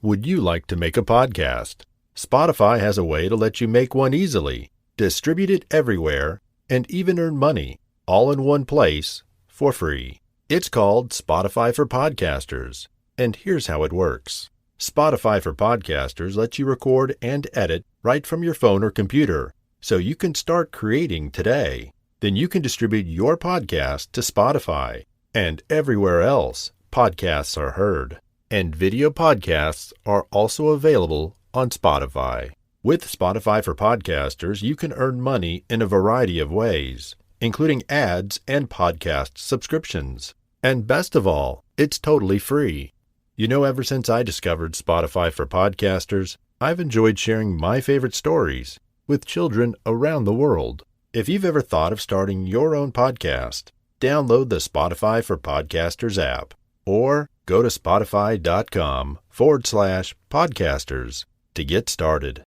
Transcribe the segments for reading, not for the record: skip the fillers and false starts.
Would you like to make a podcast? Spotify has a way to let you make one easily, distribute it everywhere, and even earn money, all in one place, for free. It's called Spotify for Podcasters, and here's how it works. Spotify for Podcasters lets you record and edit right from your phone or computer, so you can start creating today. Then you can distribute your podcast to Spotify, and everywhere else podcasts are heard. And video podcasts are also available on Spotify. With Spotify for Podcasters, you can earn money in a variety of ways, including ads and podcast subscriptions. And best of all, it's totally free. You know, ever since I discovered Spotify for Podcasters, I've enjoyed sharing my favorite stories with children around the world. If you've ever thought of starting your own podcast, download the Spotify for Podcasters app or go to spotify.com/podcasters to get started.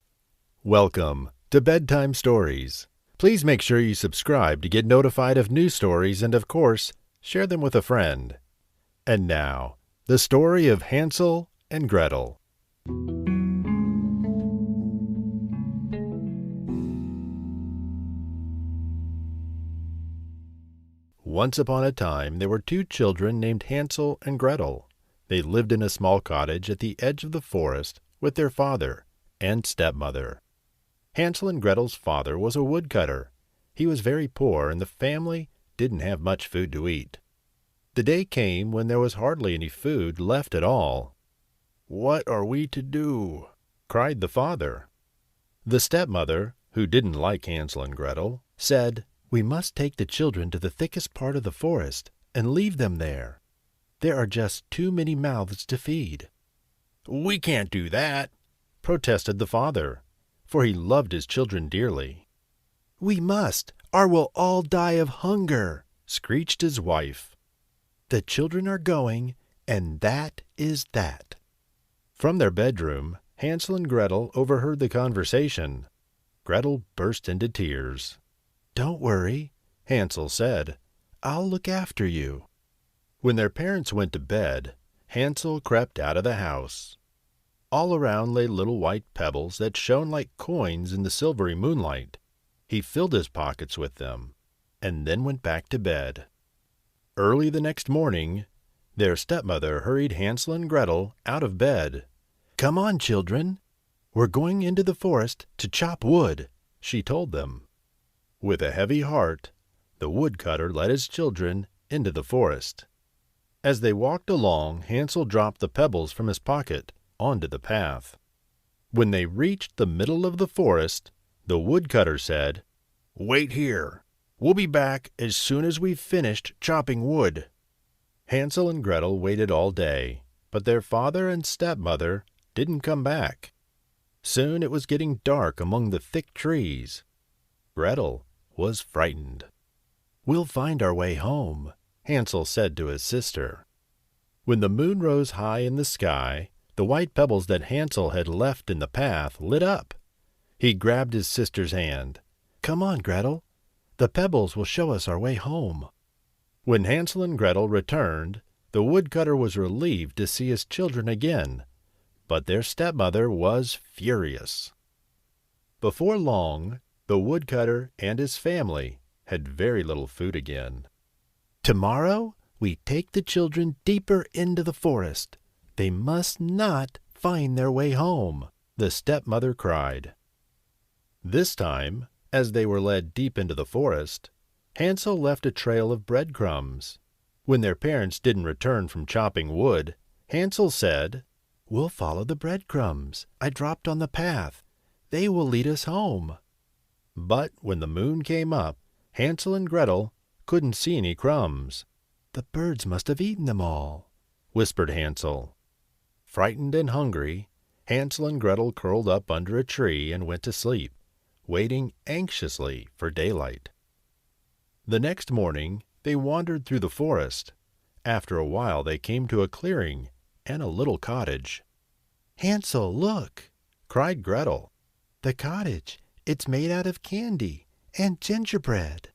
Welcome to Bedtime Stories. Please make sure you subscribe to get notified of new stories and, of course, share them with a friend. And now, the story of Hansel and Gretel. Once upon a time, there were two children named Hansel and Gretel. They lived in a small cottage at the edge of the forest with their father and stepmother. Hansel and Gretel's father was a woodcutter. He was very poor, and the family didn't have much food to eat. The day came when there was hardly any food left at all. "What are we to do?" cried the father. The stepmother, who didn't like Hansel and Gretel, said, "We must take the children to the thickest part of the forest and leave them there. There are just too many mouths to feed." "We can't do that," protested the father, for he loved his children dearly. "We must, or we'll all die of hunger," screeched his wife. "The children are going, and that is that." From their bedroom, Hansel and Gretel overheard the conversation. Gretel burst into tears. "Don't worry," Hansel said. "I'll look after you." When their parents went to bed, Hansel crept out of the house. All around lay little white pebbles that shone like coins in the silvery moonlight. He filled his pockets with them, and then went back to bed. Early the next morning, their stepmother hurried Hansel and Gretel out of bed. "Come on, children. We're going into the forest to chop wood," she told them. With a heavy heart, the woodcutter led his children into the forest. As they walked along, Hansel dropped the pebbles from his pocket onto the path. When they reached the middle of the forest, the woodcutter said, "Wait here. We'll be back as soon as we've finished chopping wood." Hansel and Gretel waited all day, but their father and stepmother didn't come back. Soon it was getting dark among the thick trees. Gretel was frightened. "We'll find our way home," Hansel said to his sister. When the moon rose high in the sky, the white pebbles that Hansel had left in the path lit up. He grabbed his sister's hand. "Come on, Gretel. The pebbles will show us our way home." When Hansel and Gretel returned, the woodcutter was relieved to see his children again, but their stepmother was furious. Before long, the woodcutter and his family had very little food again. "Tomorrow we take the children deeper into the forest. They must not find their way home," the stepmother cried. This time, as they were led deep into the forest, Hansel left a trail of breadcrumbs. When their parents didn't return from chopping wood, Hansel said, "We'll follow the breadcrumbs I dropped on the path. They will lead us home." But when the moon came up, Hansel and Gretel couldn't see any crumbs. "The birds must have eaten them all," whispered Hansel. Frightened and hungry, Hansel and Gretel curled up under a tree and went to sleep, waiting anxiously for daylight. The next morning they wandered through the forest. After a while they came to a clearing and a little cottage. "Hansel, look!" cried Gretel. "The cottage! It's made out of candy and gingerbread."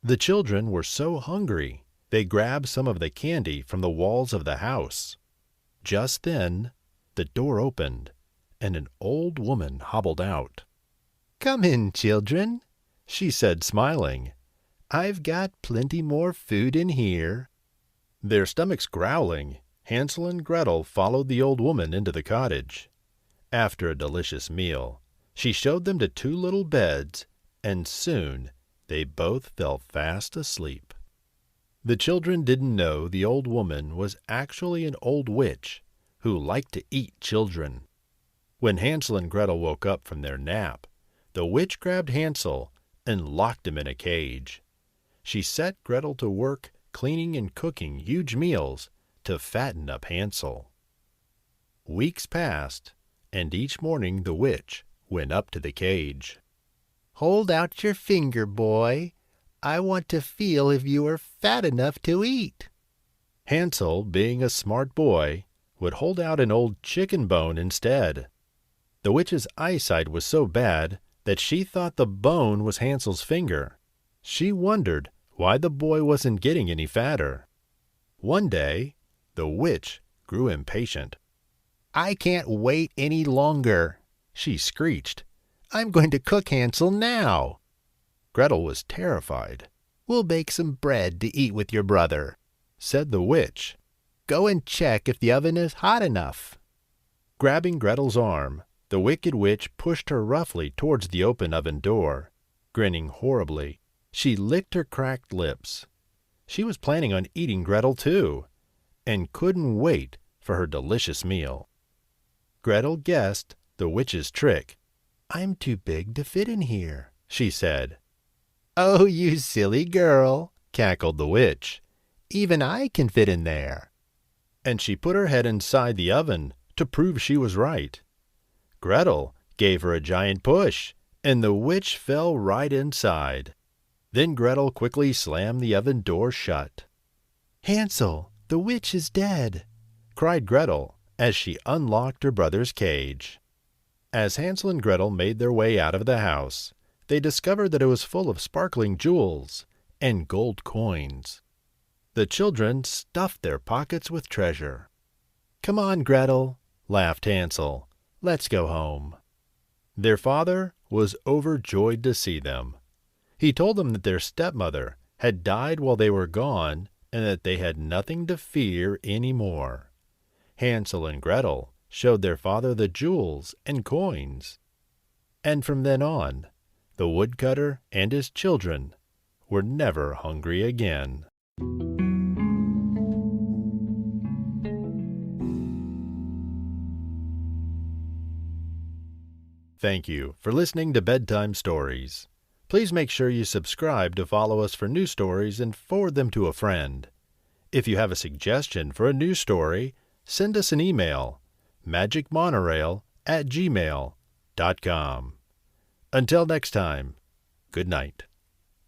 The children were so hungry, they grabbed some of the candy from the walls of the house. Just then, the door opened, and an old woman hobbled out. "Come in, children," she said, smiling. "I've got plenty more food in here." Their stomachs growling, Hansel and Gretel followed the old woman into the cottage. After a delicious meal, she showed them to two little beds, and soon they both fell fast asleep. The children didn't know the old woman was actually an old witch who liked to eat children. When Hansel and Gretel woke up from their nap, the witch grabbed Hansel and locked him in a cage. She set Gretel to work cleaning and cooking huge meals to fatten up Hansel. Weeks passed, and each morning the witch went up to the cage. "Hold out your finger, boy. I want to feel if you are fat enough to eat." Hansel, being a smart boy, would hold out an old chicken bone instead. The witch's eyesight was so bad that she thought the bone was Hansel's finger. She wondered why the boy wasn't getting any fatter. One day, the witch grew impatient. "I can't wait any longer," she screeched. "I'm going to cook Hansel now." Gretel was terrified. "We'll bake some bread to eat with your brother," said the witch. "Go and check if the oven is hot enough." Grabbing Gretel's arm, the wicked witch pushed her roughly towards the open oven door. Grinning horribly, she licked her cracked lips. She was planning on eating Gretel too, and couldn't wait for her delicious meal. Gretel guessed the witch's trick. "I'm too big to fit in here," she said. "Oh, you silly girl," cackled the witch. "Even I can fit in there." And she put her head inside the oven to prove she was right. Gretel gave her a giant push, and the witch fell right inside. Then Gretel quickly slammed the oven door shut. "Hansel, the witch is dead," cried Gretel as she unlocked her brother's cage. As Hansel and Gretel made their way out of the house, they discovered that it was full of sparkling jewels and gold coins. The children stuffed their pockets with treasure. "Come on, Gretel," laughed Hansel. "Let's go home." Their father was overjoyed to see them. He told them that their stepmother had died while they were gone and that they had nothing to fear any more. Hansel and Gretel showed their father the jewels and coins. And from then on, the woodcutter and his children were never hungry again. Thank you for listening to Bedtime Stories. Please make sure you subscribe to follow us for new stories and forward them to a friend. If you have a suggestion for a new story, send us an email, magicmonorail@gmail.com. Until next time, good night.